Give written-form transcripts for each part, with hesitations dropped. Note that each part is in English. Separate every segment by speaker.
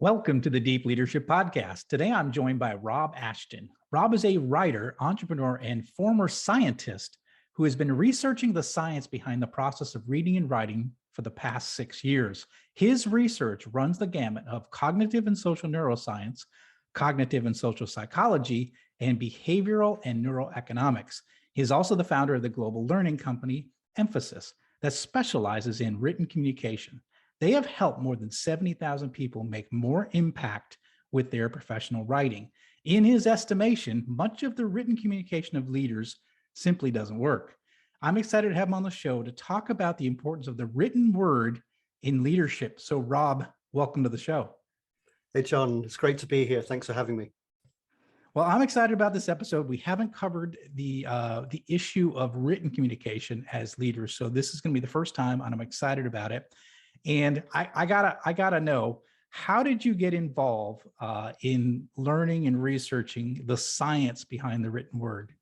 Speaker 1: Welcome to the Deep Leadership Podcast. Today, I'm joined by Rob Ashton. Rob is a writer, entrepreneur, and former scientist who has been researching the science behind the process of reading and writing for the past 6 years. His research runs the gamut of cognitive and social neuroscience, cognitive and social psychology, and behavioral and neuroeconomics. He is also the founder of the global learning company, Emphasis, that specializes in written communication. They have helped more than 70,000 people make more impact with their professional writing. In his estimation, much of the written communication of leaders simply doesn't work. I'm excited to have him on the show to talk about the importance of the written word in leadership. So Rob, welcome to the show.
Speaker 2: Hey, John, it's great to be here. Thanks for having me.
Speaker 1: Well, I'm excited about this episode. We haven't covered the issue of written communication as leaders. So this is going to be the first time, and I'm excited about it. And I gotta know, how did you get involved in learning and researching the science behind the written word?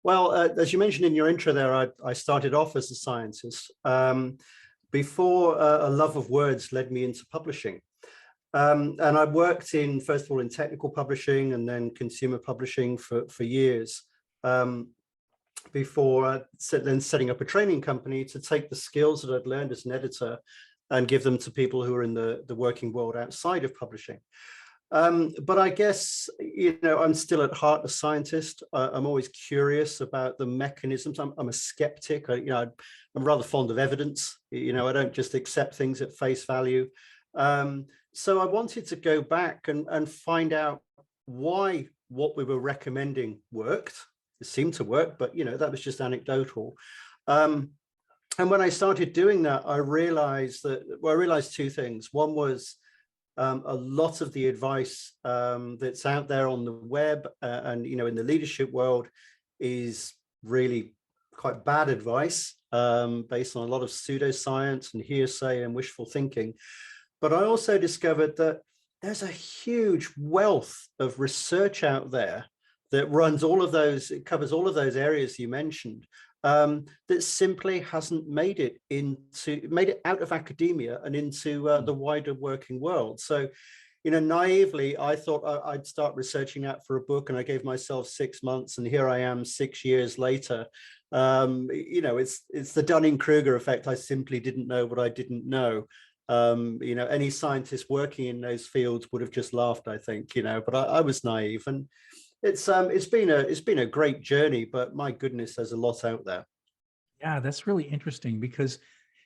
Speaker 2: Well, as you mentioned in your intro there, I started off as a scientist before a love of words led me into publishing. And I worked first of all, in technical publishing and then consumer publishing for years. Before then setting up a training company to take the skills that I'd learned as an editor and give them to people who are in the working world outside of publishing. But I guess, I'm still at heart a scientist. I'm always curious about the mechanisms. I'm a skeptic. I'm rather fond of evidence. I don't just accept things at face value. So I wanted to go back and find out why what we were recommending worked. It seemed to work, but that was just anecdotal. And when I started doing that, I realized two things. One was a lot of the advice that's out there on the web and in the leadership world is really quite bad advice based on a lot of pseudoscience and hearsay and wishful thinking. But I also discovered that there's a huge wealth of research out there that runs it covers all of those areas you mentioned, that simply hasn't made it out of academia and into the wider working world. So, naively, I thought I'd start researching that for a book, and I gave myself 6 months, and here I am 6 years later. It's the Dunning-Kruger effect. I simply didn't know what I didn't know. Any scientist working in those fields would have just laughed, I think, but I was naive. And it's been a great journey, but my goodness, there's a lot out there.
Speaker 1: Yeah, that's really interesting because,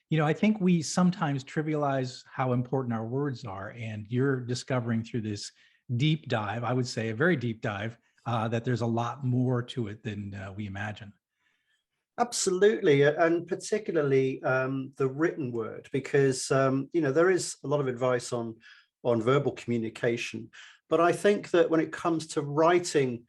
Speaker 1: I think we sometimes trivialize how important our words are, and you're discovering through this deep dive, I would say a very deep dive, that there's a lot more to it than we imagine.
Speaker 2: Absolutely, and particularly the written word, because there is a lot of advice on verbal communication. But I think that when it comes to writing,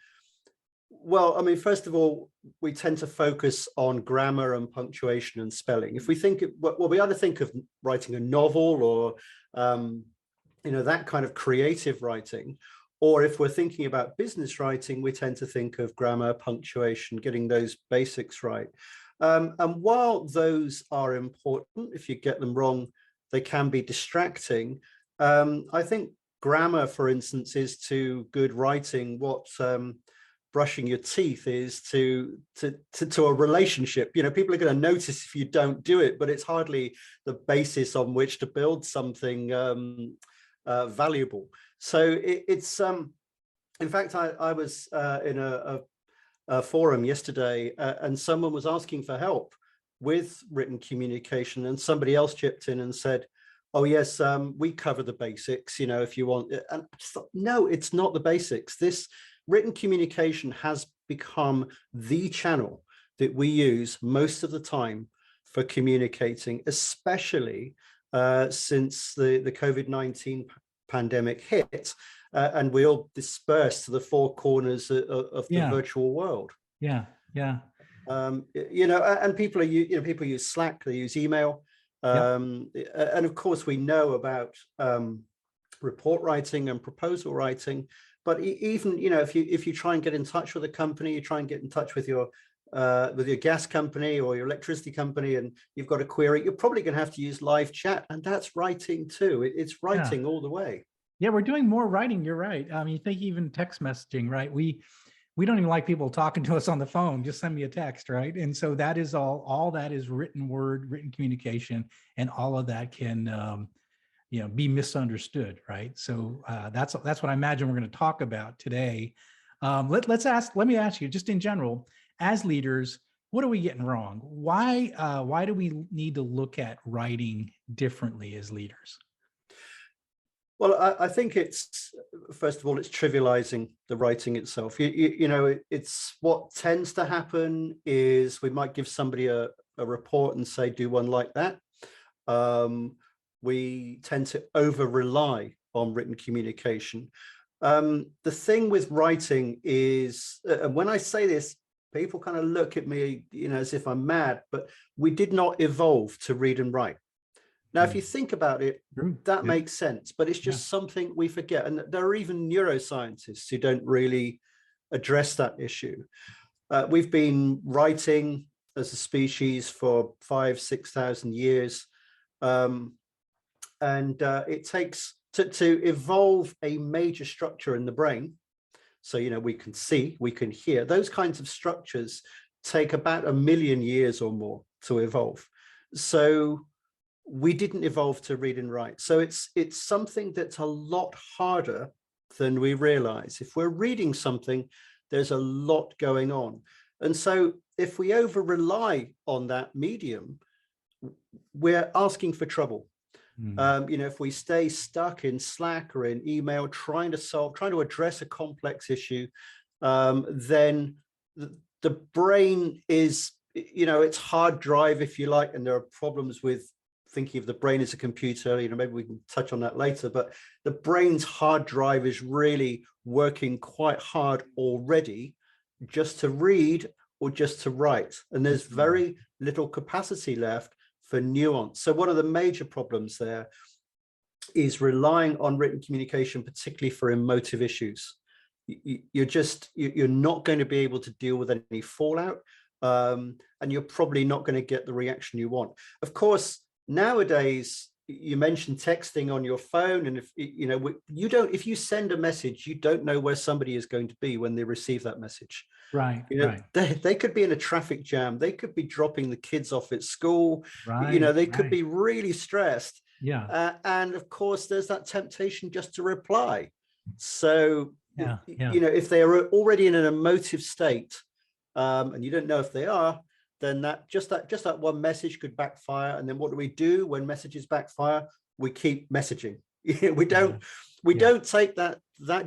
Speaker 2: first of all, we tend to focus on grammar and punctuation and spelling. If we think, we either think of writing a novel or, that kind of creative writing, or if we're thinking about business writing, we tend to think of grammar, punctuation, getting those basics right. And while those are important, if you get them wrong, they can be distracting. I think grammar, for instance, is to good writing what brushing your teeth is to a relationship. People are going to notice if you don't do it, but it's hardly the basis on which to build something valuable. So it's in fact, I was in a forum yesterday, and someone was asking for help with written communication, and somebody else chipped in and said, "Oh yes, we cover the basics, if you want." And I just thought, no, it's not the basics. This written communication has become the channel that we use most of the time for communicating, especially since the COVID-19 pandemic hit, and we all dispersed to the four corners of the virtual world.
Speaker 1: Yeah.
Speaker 2: And people use Slack, they use email. And of course, we know about report writing and proposal writing. But even if you try and get in touch with a company, you try and get in touch with your with your gas company or your electricity company, and you've got a query, you're probably going to have to use live chat, and that's writing too. It's writing all the way.
Speaker 1: Yeah, we're doing more writing. You're right. I mean, think even text messaging, right? We don't even like people talking to us on the phone. Just send me a text, right? And so that is all that is written word, written communication, and all of that can be misunderstood, right? So that's what I imagine we're going to talk about today. Let me ask you, just in general, as leaders, what are we getting wrong? Why do we need to look at writing differently as leaders?
Speaker 2: Well, I think it's, first of all, it's trivializing the writing itself. It's what tends to happen is we might give somebody a report and say, do one like that. We tend to over rely on written communication. The thing with writing is, and when I say this, people kind of look at me, as if I'm mad, but we did not evolve to read and write. Now, if you think about it, that makes sense, but it's just something we forget. And there are even neuroscientists who don't really address that issue. We've been writing as a species for 5,000 to 6,000 years. And it takes to evolve a major structure in the brain. So, we can see, we can hear, those kinds of structures take about 1 million years or more to evolve. So we didn't evolve to read and write. So it's something that's a lot harder than we realize. If we're reading something, there's a lot going on. And so if we over rely on that medium, we're asking for trouble. If we stay stuck in Slack or in email, trying to address a complex issue, then the brain is, it's hard drive, if you like, and there are problems with thinking of the brain as a computer. Maybe we can touch on that later, but the brain's hard drive is really working quite hard already just to read or just to write. And there's very little capacity left for nuance. So one of the major problems there is relying on written communication, particularly for emotive issues. You're not going to be able to deal with any fallout, and you're probably not going to get the reaction you want. Of course, nowadays, you mentioned texting on your phone, and if you send a message, you don't know where somebody is going to be when they receive that message.
Speaker 1: Right.
Speaker 2: They could be in a traffic jam. They could be dropping the kids off at school. They could be really stressed.
Speaker 1: Yeah.
Speaker 2: And of course, there's that temptation just to reply. So,
Speaker 1: yeah.
Speaker 2: If they are already in an emotive state, and you don't know if they are, then that one message could backfire. And then what do we do when messages backfire? We keep messaging. We don't take that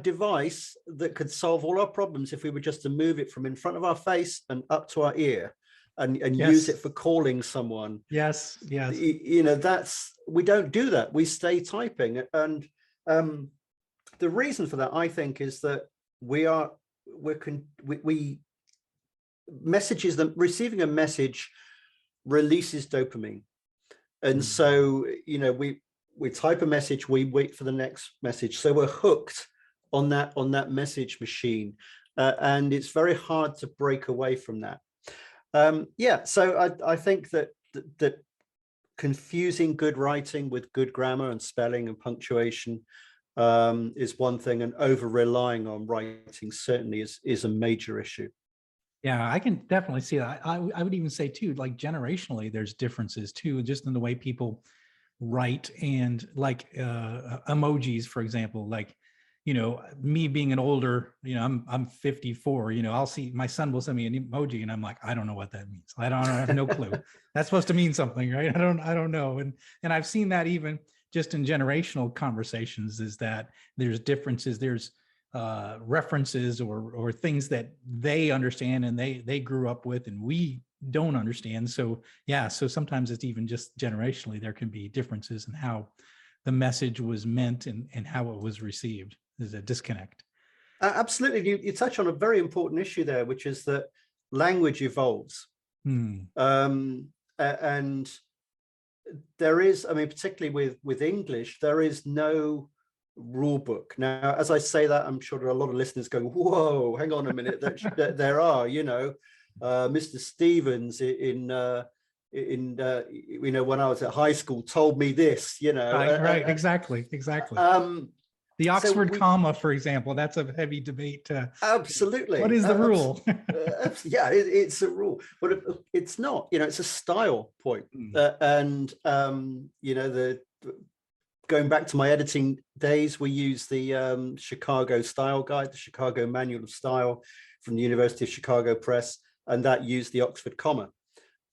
Speaker 2: device that could solve all our problems if we were just to move it from in front of our face and up to our ear and use it for calling someone.
Speaker 1: Yes.
Speaker 2: We don't do that. We stay typing. And the reason for that, I think, is that receiving a message releases dopamine. And so, we type a message, we wait for the next message. So we're hooked on that message machine. And it's very hard to break away from that. So I think that confusing good writing with good grammar and spelling and punctuation is one thing, and over relying on writing certainly is a major issue.
Speaker 1: Yeah, I can definitely see that. I would even say too, like generationally, there's differences too, just in the way people write, and like emojis, for example. Like, me being an older, I'm 54. I'll see my son will send me an emoji, and I'm like, I don't know what that means. I have no clue. That's supposed to mean something, right? I don't know. And I've seen that even just in generational conversations, is that there's differences. There's references or things that they understand and they grew up with and we don't understand. So sometimes it's even just generationally, there can be differences in how the message was meant and how it was received. There's a disconnect.
Speaker 2: Absolutely. You touch on a very important issue there, which is that language evolves. And there is, particularly with English, there is no rule book. Now, as I say that, I'm sure there are a lot of listeners going, whoa, hang on a minute, that there are, Mr. Stevens when I was at high school told me this,
Speaker 1: Right, exactly. The
Speaker 2: so
Speaker 1: Oxford comma, for example, that's a heavy debate.
Speaker 2: Absolutely.
Speaker 1: What is the rule?
Speaker 2: Yeah, it's a rule, but it's not. It's a style point. Going back to my editing days, we use the Chicago Style Guide, the Chicago Manual of Style from the University of Chicago Press, and that used the Oxford comma.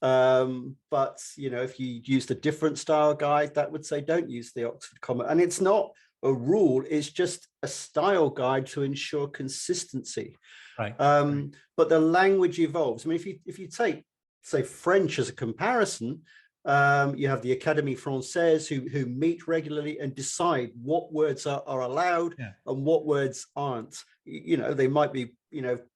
Speaker 2: But if you used a different style guide, that would say don't use the Oxford comma. And it's not a rule, it's just a style guide to ensure consistency.
Speaker 1: Right.
Speaker 2: But the language evolves. I mean, if you take, say, French as a comparison, you have the Académie Française who meet regularly and decide what words are allowed and what words aren't. They might be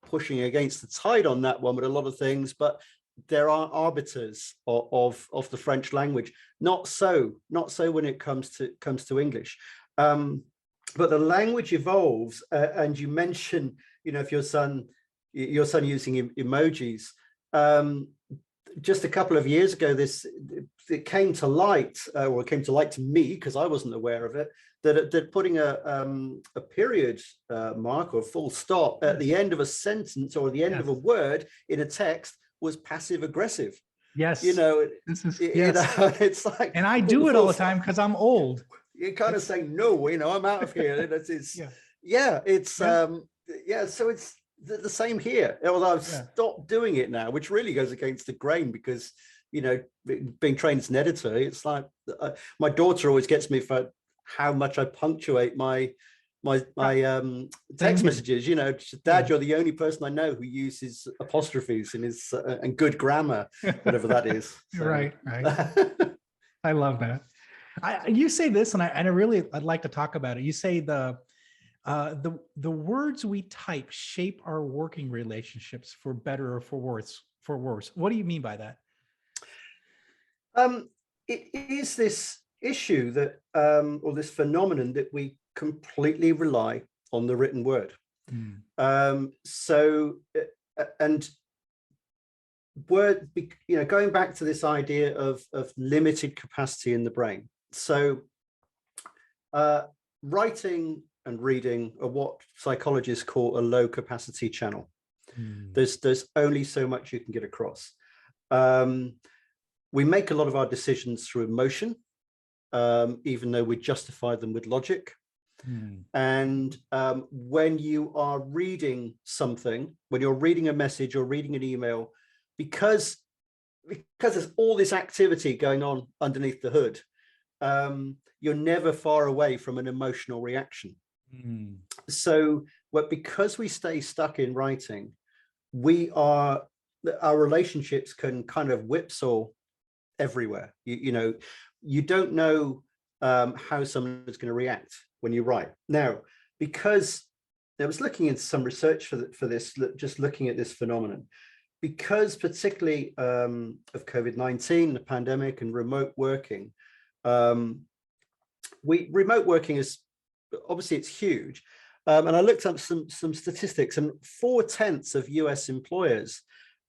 Speaker 2: pushing against the tide on that one with a lot of things, but there are arbiters of the French language. Not so when it comes to English. But the language evolves, and you mentioned, if your son using emojis. Just a couple of years ago, it came to light, or it came to light to me because I wasn't aware of it, that putting a period mark or full stop at the end of a sentence or the end of a word in a text was passive aggressive.
Speaker 1: Yes.
Speaker 2: It's like,
Speaker 1: and I do it all the time because I'm old.
Speaker 2: You're kind of saying, no, I'm out of here. So it's the same here. Although I've stopped doing it now, which really goes against the grain because, being trained as an editor, it's like my daughter always gets me for how much I punctuate my text messages. Dad, you're the only person I know who uses apostrophes in his and good grammar, whatever that is. So.
Speaker 1: Right. I love that. You say this, and I'd like to talk about it. You say the words we type shape our working relationships for better or for worse. What do you mean by that?
Speaker 2: It is this issue that, or this phenomenon that we completely rely on the written word. Going back to this idea of limited capacity in the brain. So writing and reading are what psychologists call a low capacity channel. There's only so much you can get across. We make a lot of our decisions through emotion, even though we justify them with logic. And when you are reading something, when you're reading a message or reading an email, because there's all this activity going on underneath the hood, you're never far away from an emotional reaction. So because we stay stuck in writing, our relationships can kind of whipsaw everywhere. You don't know how someone is going to react when you write. Now, because I was looking into some research for this, just looking at this phenomenon, because particularly of COVID-19, the pandemic, and remote working, remote working is obviously it's huge. And I looked up some statistics, and 4/10 of US employers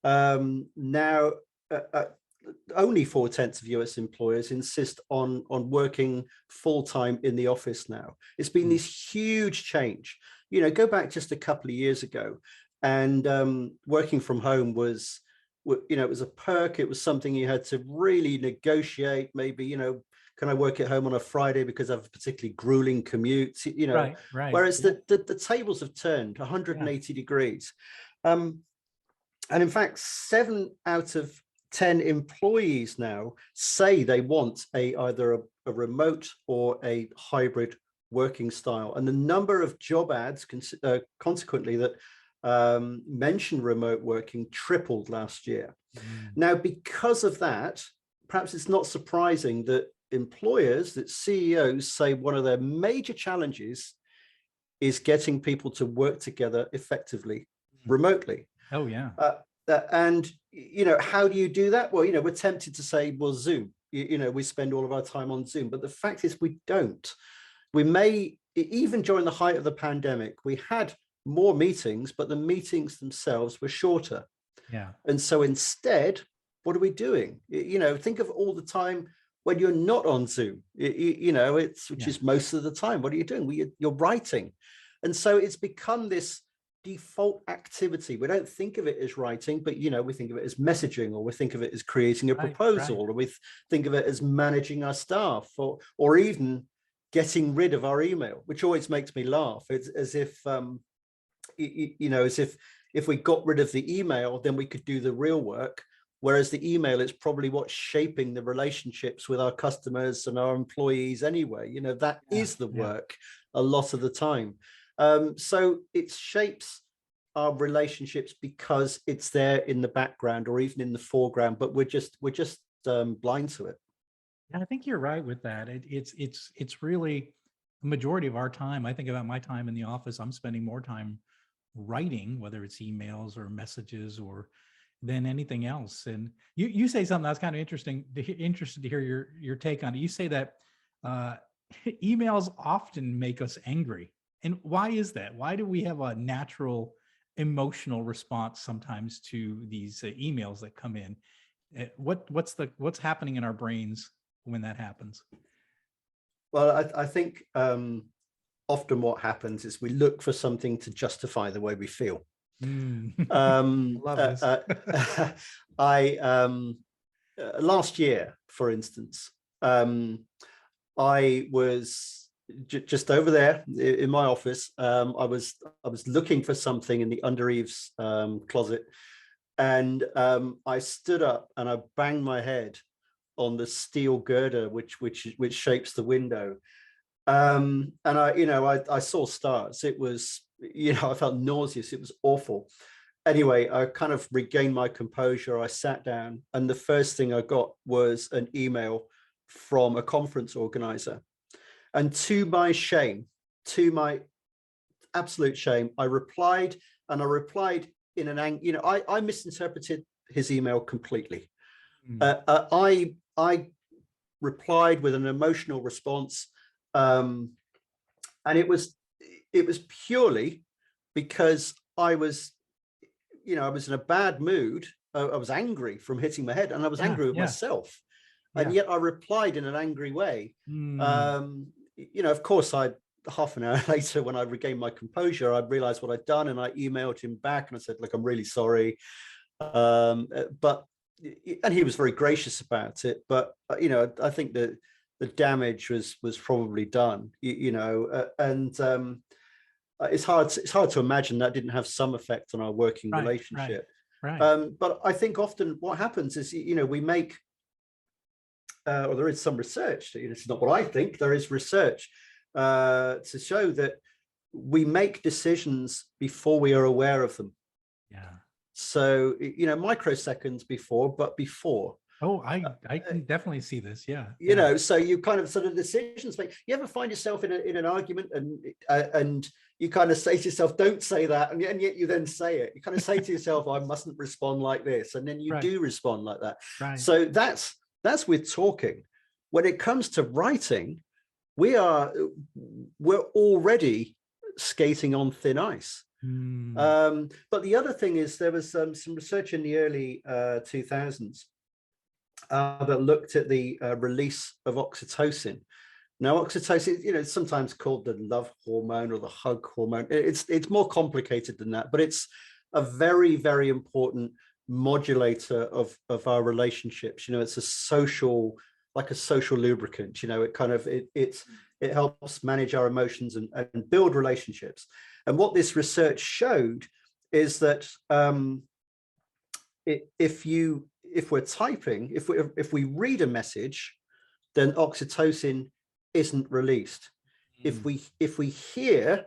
Speaker 2: now, only 4/10 of US employers insist on working full-time in the office now. It's been this huge change. Go back just a couple of years ago, and working from home was, it was a perk. It was something you had to really negotiate. Maybe, can I work at home on a Friday because I have a particularly grueling commute? Right. Whereas the tables have turned 180 degrees. And in fact, 7 out of 10 employees now say they want either a remote or a hybrid working style. And the number of job ads consequently that mention remote working tripled last year. Now, because of that, perhaps it's not surprising that employers, that CEOs say one of their major challenges is getting people to work together effectively remotely.
Speaker 1: Oh, yeah.
Speaker 2: And, how do you do that? Well, we're tempted to say, well, Zoom, we spend all of our time on Zoom, but the fact is we don't. We may, even during the height of the pandemic, we had more meetings, but the meetings themselves were shorter.
Speaker 1: Yeah.
Speaker 2: And so instead, what are we doing? Think of all the time when you're not on Zoom, which is most of the time. What are you doing? You're writing. And so it's become this default activity. We don't think of it as writing, but, we think of it as messaging, or we think of it as creating a proposal, or we think of it as managing our staff, or even getting rid of our email, which always makes me laugh. It's as if, if we got rid of the email, then we could do the real work. Whereas the email is probably what's shaping the relationships with our customers and our employees anyway. That is the work a lot of the time. So it shapes our relationships because it's there in the background or even in the foreground, but we're just blind to it.
Speaker 1: I think you're right with that. It's really the majority of our time. I think about my time in the office. I'm spending more time writing, whether it's emails or messages or than anything else. And you say something that's kind of interesting. Interested to hear your take on it. You say that emails often make us angry. And why is that? Why do we have a natural emotional response sometimes to these emails that come in? What's happening in our brains when that happens?
Speaker 2: Well, I think often what happens is we look for something to justify the way we feel.
Speaker 1: Love this.
Speaker 2: Last year, for instance, I was just over there in my office. I was looking for something in the under Eve's closet, and I stood up and I banged my head on the steel girder which shapes the window, and I saw stars. It was, I felt nauseous. It was awful. Anyway, I kind of regained my composure. I sat down, and the first thing I got was an email from a conference organizer. And to my shame, to my absolute shame, I replied, and I replied in an I misinterpreted his email completely. I replied with an emotional response, and it was purely because I was in a bad mood. I was angry from hitting my head, and I was angry with myself. And yet I replied in an angry way. Of course, half an hour later, when I regained my composure, I realized what I'd done, and I emailed him back and I said, look, I'm really sorry. And he was very gracious about it. But, I think that the damage was probably done, and it's hard to imagine that didn't have some effect on our working relationship. Right. But I think often what happens is, we make, or there is some research, it's not what I think, there is research to show that we make decisions before we are aware of them.
Speaker 1: Yeah.
Speaker 2: So, microseconds before.
Speaker 1: Oh, I can definitely see this. Yeah.
Speaker 2: So you kind of sort of decisions make. You ever find yourself in an argument and you kind of say to yourself, don't say that, and yet you then say it. You kind of say to yourself, I mustn't respond like this, and then you do respond like that. Right. So that's with talking. When it comes to writing, we're already skating on thin ice. But the other thing is, there was some research in the early 2000s that looked at the release of oxytocin. Now, oxytocin, it's sometimes called the love hormone or the hug hormone. It's more complicated than that, but it's a very, very important modulator of our relationships. It's a social lubricant. It helps manage our emotions and build relationships. And what this research showed is that if we're typing, if we read a message, then oxytocin isn't released. If we hear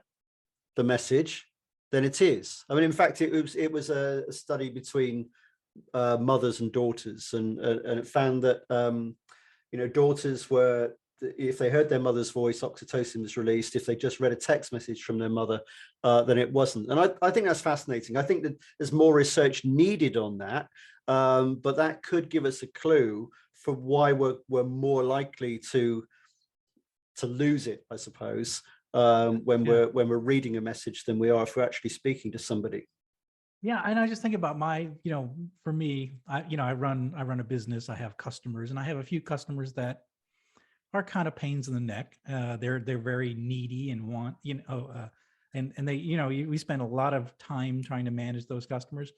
Speaker 2: the message, then it is. I mean, in fact, it was a study between mothers and daughters, and it found that daughters were, if they heard their mother's voice, oxytocin was released. If they just read a text message from their mother, then it wasn't. And I think that's fascinating. I think that there's more research needed on that, but that could give us a clue for why we're more likely to lose it, I suppose, when we're reading a message than we are if we're actually speaking to somebody.
Speaker 1: Yeah, and I just think about my, for me, I run a business. I have customers, and I have a few customers that are kind of pains in the neck. They're very needy and want, and they, we spend a lot of time trying to manage those customers.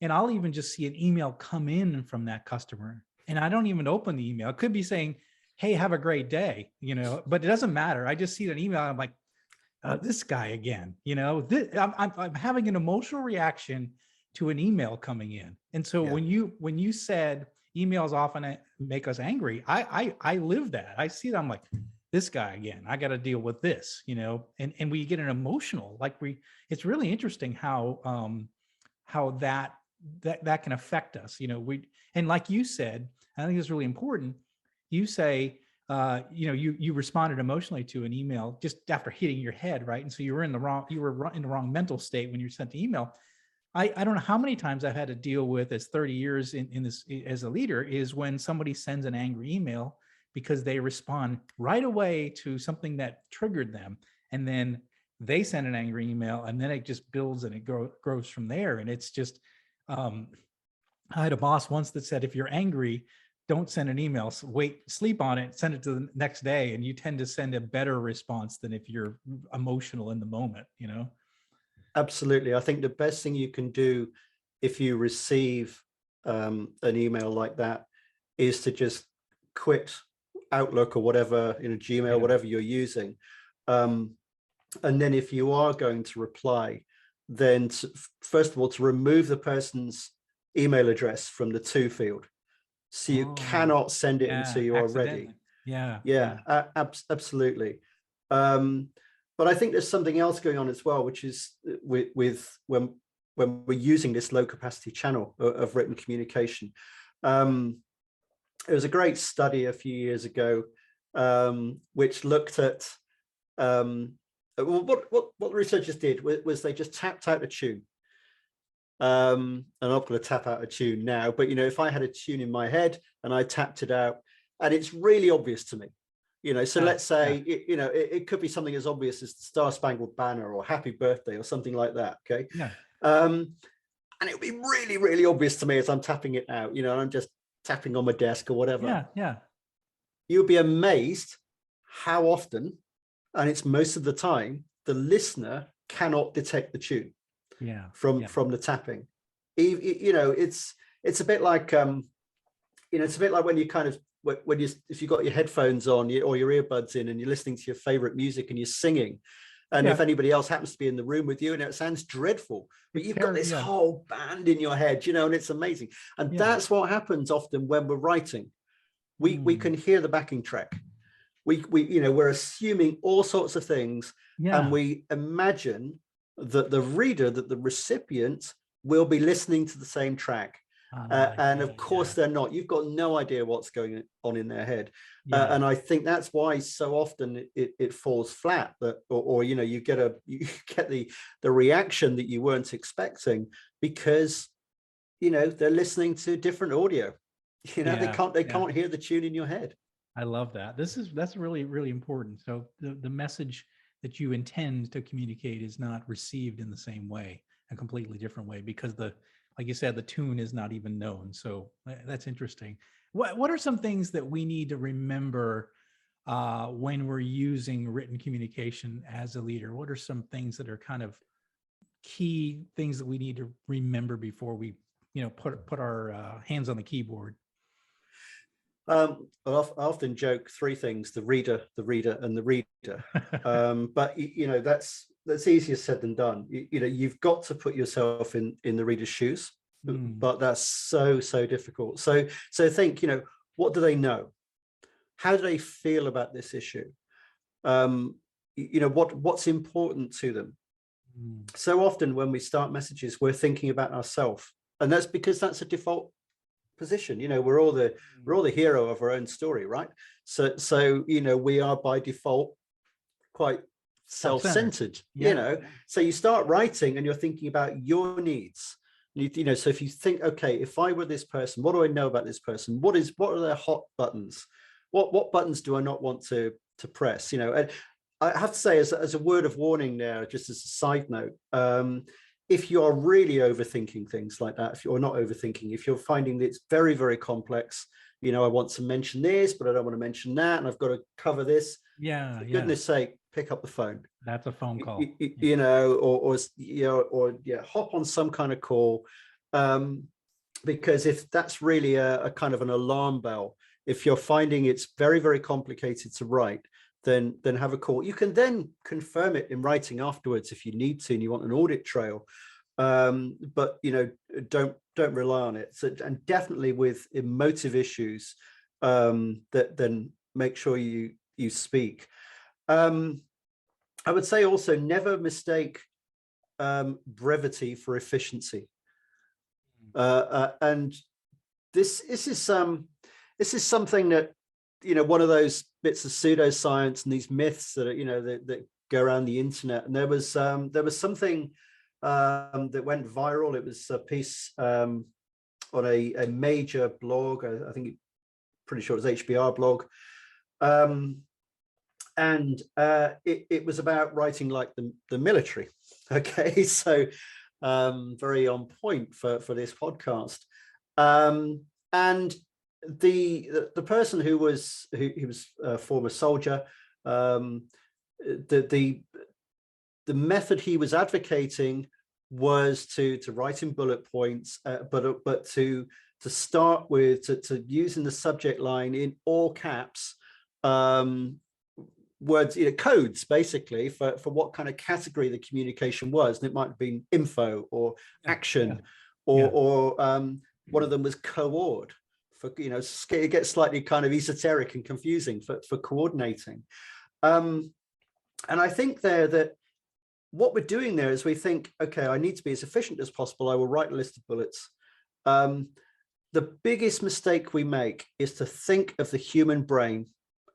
Speaker 1: And I'll even just see an email come in from that customer, and I don't even open the email. It could be saying, "Hey, have a great day," but it doesn't matter. I just see an email. I'm like, this guy again. I'm having an emotional reaction to an email coming in. And so
Speaker 2: Yeah,
Speaker 1: when you said emails often make us angry, I live that. I see that. I'm like, this guy again. I got to deal with this. And we get an emotional, it's really interesting how that can affect us. And like you said, I think it's really important. You say, you responded emotionally to an email just after hitting your head, right? And so you were in the wrong mental state when you sent the email. I don't know how many times I've had to deal with, as 30 years in this as a leader, is when somebody sends an angry email because they respond right away to something that triggered them, and then they send an angry email, and then it just builds and it grows from there. And it's just, I had a boss once that said, if you're angry, don't send an email. Wait, sleep on it, send it to the next day, and you tend to send a better response than if you're emotional in the moment.
Speaker 2: absolutely. I think the best thing you can do if you receive an email like that is to just quit Outlook or whatever, Gmail,
Speaker 1: Yeah.
Speaker 2: whatever you're using. And then if you are going to reply, then first of all, to remove the person's email address from the to field. So you
Speaker 1: Oh,
Speaker 2: cannot send it until
Speaker 1: yeah,
Speaker 2: you are ready.
Speaker 1: accidentally. Yeah,
Speaker 2: Yeah,
Speaker 1: yeah.
Speaker 2: absolutely. But I think there's something else going on as well, which is with when we're using this low capacity channel of written communication. There was a great study a few years ago, which looked at what researchers did was they just tapped out a tune. And I'm not going to tap out a tune now, but if I had a tune in my head and I tapped it out, and it's really obvious to me, so
Speaker 1: Yeah,
Speaker 2: let's say
Speaker 1: yeah,
Speaker 2: it could be something as obvious as the Star Spangled Banner or Happy Birthday or something like that. Okay.
Speaker 1: yeah,
Speaker 2: And it would be really, really obvious to me as I'm tapping it out, and I'm just tapping on my desk or whatever.
Speaker 1: yeah, yeah,
Speaker 2: You'll be amazed how often, and it's most of the time, the listener cannot detect the tune
Speaker 1: yeah,
Speaker 2: from
Speaker 1: yeah,
Speaker 2: the tapping. It's a bit like it's a bit like when you kind of when you if you've got your headphones on or your earbuds in and you're listening to your favorite music and you're singing, and if
Speaker 1: yeah.
Speaker 2: anybody else happens to be in the room with you and it sounds dreadful, but
Speaker 1: It's
Speaker 2: you've got
Speaker 1: terrible.
Speaker 2: this
Speaker 1: Yeah,
Speaker 2: whole band in your head, and it's amazing. And
Speaker 1: yeah.
Speaker 2: that's what happens often when we're writing. We
Speaker 1: Mm,
Speaker 2: can hear the backing track. We're assuming all sorts of things, and
Speaker 1: yeah.
Speaker 2: we imagine that the reader, that the recipient will be listening to the same track. And
Speaker 1: Yeah,
Speaker 2: of course
Speaker 1: yeah,
Speaker 2: they're not. You've got no idea what's going on in their head.
Speaker 1: yeah.
Speaker 2: And I think that's why so often it falls flat, that or you get the reaction that you weren't expecting, because they're listening to different audio.
Speaker 1: Yeah,
Speaker 2: They
Speaker 1: yeah.
Speaker 2: can't hear the tune in your head.
Speaker 1: I love that. That's really, really important. So the message that you intend to communicate is not received in the same way, a completely different way, because like you said, the tune is not even known. So that's interesting. What are some things that we need to remember when we're using written communication as a leader? What are some things that are kind of key things that we need to remember before we, put our hands on the keyboard?
Speaker 2: I often joke three things: the reader, and the reader. But that's easier said than done. You've got to put yourself in the reader's shoes,
Speaker 1: Mm,
Speaker 2: but that's so difficult. So think, what do they know? How do they feel about this issue? What's important to them?
Speaker 1: mm,
Speaker 2: So often when we start messages, we're thinking about ourselves, and that's because that's a default position. We're all the hero of our own story, right? So we are by default quite
Speaker 1: self-centered.
Speaker 2: self-centered.
Speaker 1: Yeah.
Speaker 2: So you start writing and you're thinking about your needs. So if you think, okay, if I were this person, what do I know about this person? What are their hot buttons? What buttons do I not want to press? And I have to say, as a word of warning now, just as a side note, if you are really overthinking things like that, if you're not overthinking, if you're finding that it's very, very complex, I want to mention this, but I don't want to mention that, and I've got to cover this.
Speaker 1: Yeah,
Speaker 2: For
Speaker 1: yeah.
Speaker 2: goodness sake, pick up the phone.
Speaker 1: That's a phone call.
Speaker 2: Or hop on some kind of call. Because if that's really a kind of an alarm bell, if you're finding it's very, very complicated to write, then have a call. You can then confirm it in writing afterwards if you need to, and you want an audit trail. But don't rely on it. So, and definitely with emotive issues, then make sure you speak. I would say also never mistake brevity for efficiency. And this is something that, one of those bits of pseudoscience and these myths that that go around the internet. And there was something that went viral. It was a piece on a major blog. I think, pretty sure it was HBR blog. And it was about writing like the military. Okay, so very on point for this podcast. And the person who was a former soldier, the method he was advocating was to write in bullet points, but to start with, to use in the subject line in all caps, words, codes basically for what kind of category the communication was. And it might have been info or action, or one of them was coord for, it gets slightly kind of esoteric and confusing for coordinating. And I think there that what we're doing there is we think, okay, I need to be as efficient as possible. I will write a list of bullets. The biggest mistake we make is to think of the human brain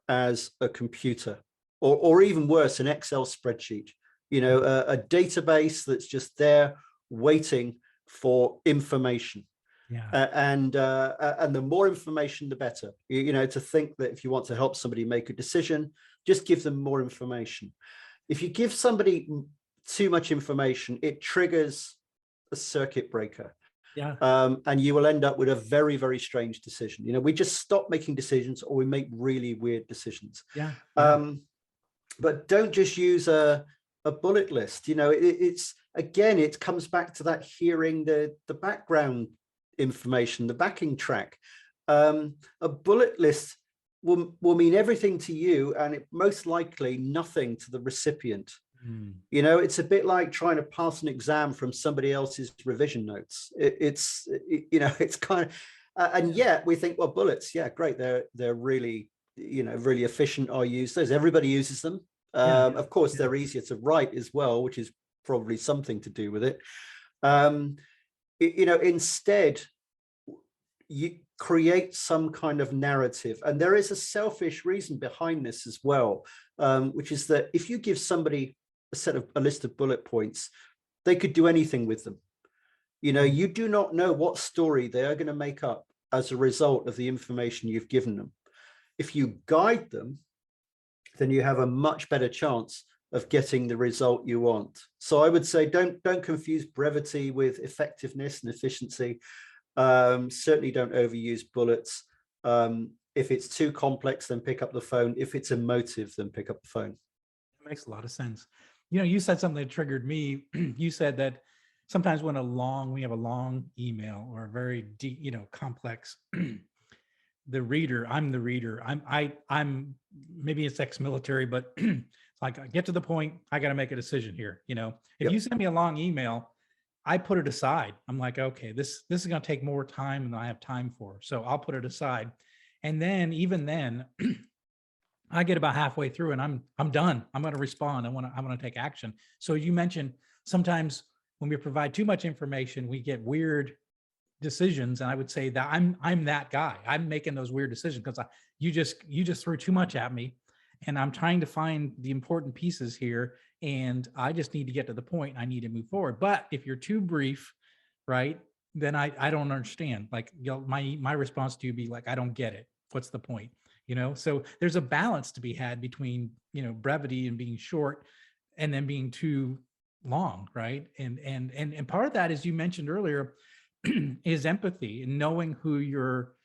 Speaker 2: as a computer, or even worse, an Excel spreadsheet, a database that's just there waiting for information.
Speaker 1: Yeah.
Speaker 2: And the more information, the better. To think that if you want to help somebody make a decision, just give them more information. If you give somebody too much information, it triggers a circuit breaker.
Speaker 1: Yeah.
Speaker 2: And you will end up with a very, very strange decision. We just stop making decisions, or we make really weird decisions.
Speaker 1: Yeah.
Speaker 2: But don't just use a bullet list. It's again, it comes back to that hearing the background information, the backing track. A bullet list will mean everything to you, and it most likely nothing to the recipient. It's a bit like trying to pass an exam from somebody else's revision notes. It's kind of, and yet we think, well, bullets, yeah, great, they're really, really efficient. I use those. Everybody uses them. Of course, they're easier to write as well, which is probably something to do with it. Instead, you create some kind of narrative, and there is a selfish reason behind this as well, which is that if you give somebody a list of bullet points, they could do anything with them. You do not know what story they are going to make up as a result of the information you've given them. If you guide them, then you have a much better chance of getting the result you want. So I would say don't confuse brevity with effectiveness and efficiency. Certainly don't overuse bullets. If it's too complex, then pick up the phone. If it's emotive, then pick up the phone.
Speaker 1: That makes a lot of sense. You said something that triggered me. You said that sometimes when we have a long email or a very deep, complex, I'm the reader. I'm maybe it's ex-military, but it's like, I get to the point, I got to make a decision here. If you send me a long email, I put it aside. I'm like, okay, this is going to take more time than I have time for. So I'll put it aside. And then, even then, I get about halfway through and I'm done. I'm going to respond. I want to take action. So you mentioned sometimes when we provide too much information, we get weird decisions. And I would say that I'm that guy. I'm making those weird decisions because you just threw too much at me, and I'm trying to find the important pieces here. And I just need to get to the point. I need to move forward. But if you're too brief, right, then I don't understand. Like, my response to you be like, I don't get it. What's the point? So there's a balance to be had between, brevity and being short, and then being too long, right? And part of that, as you mentioned earlier, is empathy and knowing who your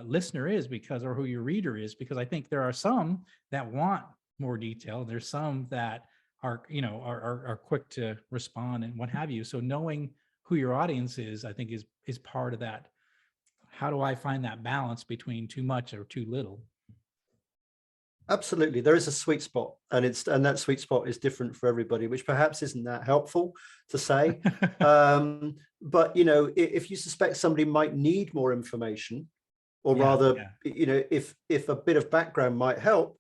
Speaker 1: listener is, because, or who your reader is, because I think there are some that want more detail. There's some that are, are quick to respond and what have you. So knowing who your audience is, I think is part of that. How do I find that balance between too much or too little?
Speaker 2: Absolutely, there is a sweet spot, and that sweet spot is different for everybody, which perhaps isn't that helpful to say. But if you suspect somebody might need more information, or rather,
Speaker 1: Yeah.
Speaker 2: if a bit of background might help,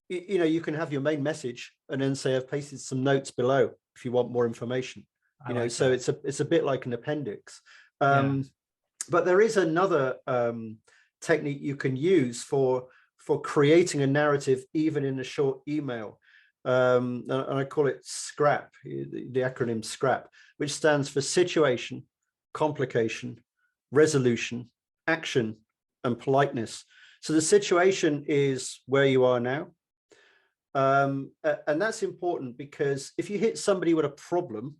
Speaker 2: you can have your main message and then say, I've pasted some notes below if you want more information.
Speaker 1: I like
Speaker 2: So
Speaker 1: that.
Speaker 2: it's a bit like an appendix.
Speaker 1: Yeah.
Speaker 2: But there is another technique you can use for creating a narrative, even in a short email. And I call it SCRAP, the acronym SCRAP, which stands for situation, complication, resolution, action, and politeness. So the situation is where you are now. And that's important, because if you hit somebody with a problem,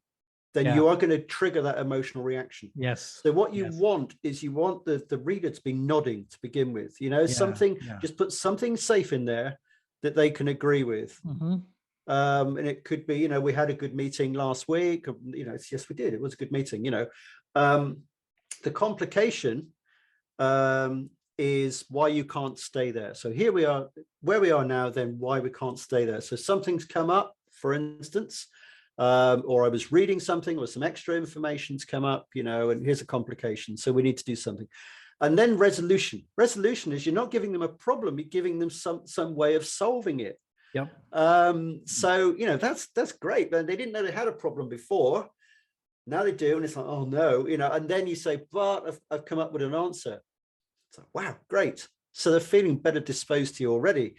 Speaker 2: then
Speaker 1: Yeah.
Speaker 2: you are going to trigger that emotional reaction.
Speaker 1: Yes.
Speaker 2: So what you
Speaker 1: Yes.
Speaker 2: want is, you want the reader to be nodding to begin with,
Speaker 1: Yeah.
Speaker 2: something,
Speaker 1: Yeah.
Speaker 2: just put something safe in there that they can agree with.
Speaker 1: Mm-hmm.
Speaker 2: And it could be, we had a good meeting last week, yes, we did. It was a good meeting, the complication is why you can't stay there. So here we are, where we are now, then why we can't stay there. So something's come up, for instance, or I was reading something, or some extra information's come up, and here's a complication. So we need to do something. And then resolution. Resolution is, you're not giving them a problem, you're giving them some way of solving it.
Speaker 1: Yep.
Speaker 2: So, that's great. But they didn't know they had a problem before. Now they do. And it's like, oh no, and then you say, but I've come up with an answer. It's like, wow, great. So they're feeling better disposed to you already.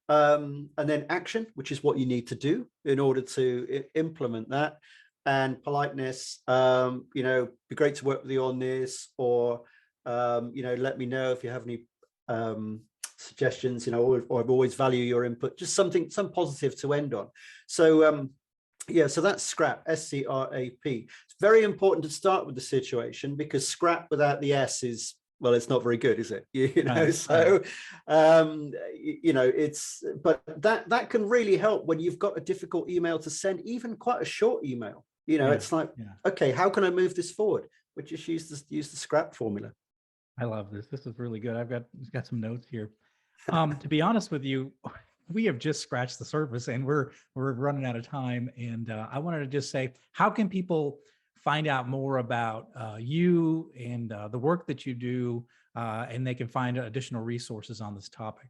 Speaker 2: And then action, which is what you need to do in order to implement that. And politeness, be great to work with you on this, or, let me know if you have any suggestions, or I've always value your input, just some positive to end on. So, so that's SCRAP, SCRAP. It's very important to start with the situation, because scrap without the S is, well, it's not very good, is it? So, it's, but that can really help when you've got a difficult email to send, even quite a short email. It's like, okay, how can I move this forward? We just use the SCRAP formula.
Speaker 1: I love this. This is really good. I've got some notes here. To be honest with you, we have just scratched the surface, and we're running out of time. And I wanted to just say, how can people find out more about you and the work that you do, and they can find additional resources on this topic?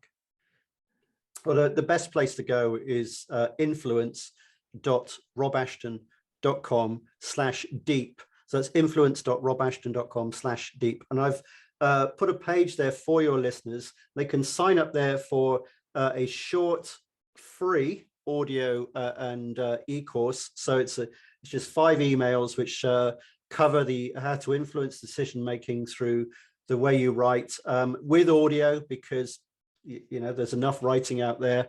Speaker 2: Well, the best place to go is influence.robashton.com/deep. So that's influence.robashton.com/deep. And I've put a page there for your listeners. They can sign up there for a short, free audio and e-course. So it's just 5 emails which cover how to influence decision making through the way you write, with audio, because there's enough writing out there.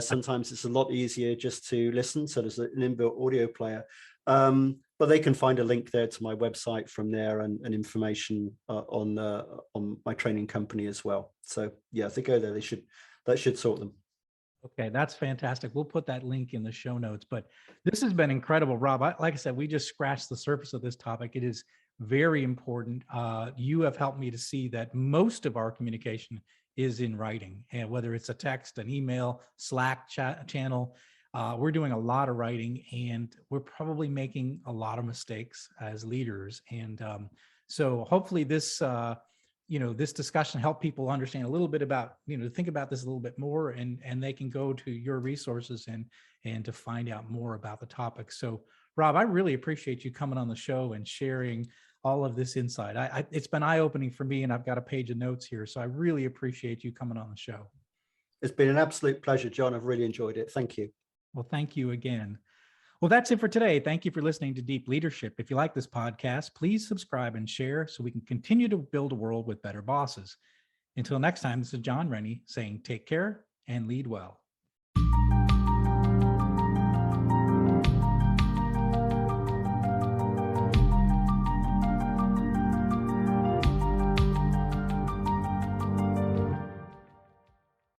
Speaker 2: Sometimes it's a lot easier just to listen. So there's an inbuilt audio player. But they can find a link there to my website from there, and information on my training company as well. So yeah, if they go there, that should sort them.
Speaker 1: Okay, that's fantastic. We'll put that link in the show notes. But this has been incredible, Rob. Like I said, we just scratched the surface of this topic. It is very important. You have helped me to see that most of our communication is in writing, and whether it's a text, an email, Slack chat channel, we're doing a lot of writing, and we're probably making a lot of mistakes as leaders. And so hopefully this this discussion help people understand a little bit about, think about this a little bit more, and they can go to your resources and to find out more about the topic. So Rob, I really appreciate you coming on the show and sharing all of this insight. It's been eye-opening for me, and I've got a page of notes here. So I really appreciate you coming on the show.
Speaker 2: It's been an absolute pleasure, John. I've really enjoyed it. Thank you.
Speaker 1: Well, thank you again. Well, that's it for today. Thank you for listening to Deep Leadership. If you like this podcast, please subscribe and share so we can continue to build a world with better bosses. Until next time, this is John Rennie saying take care and lead well.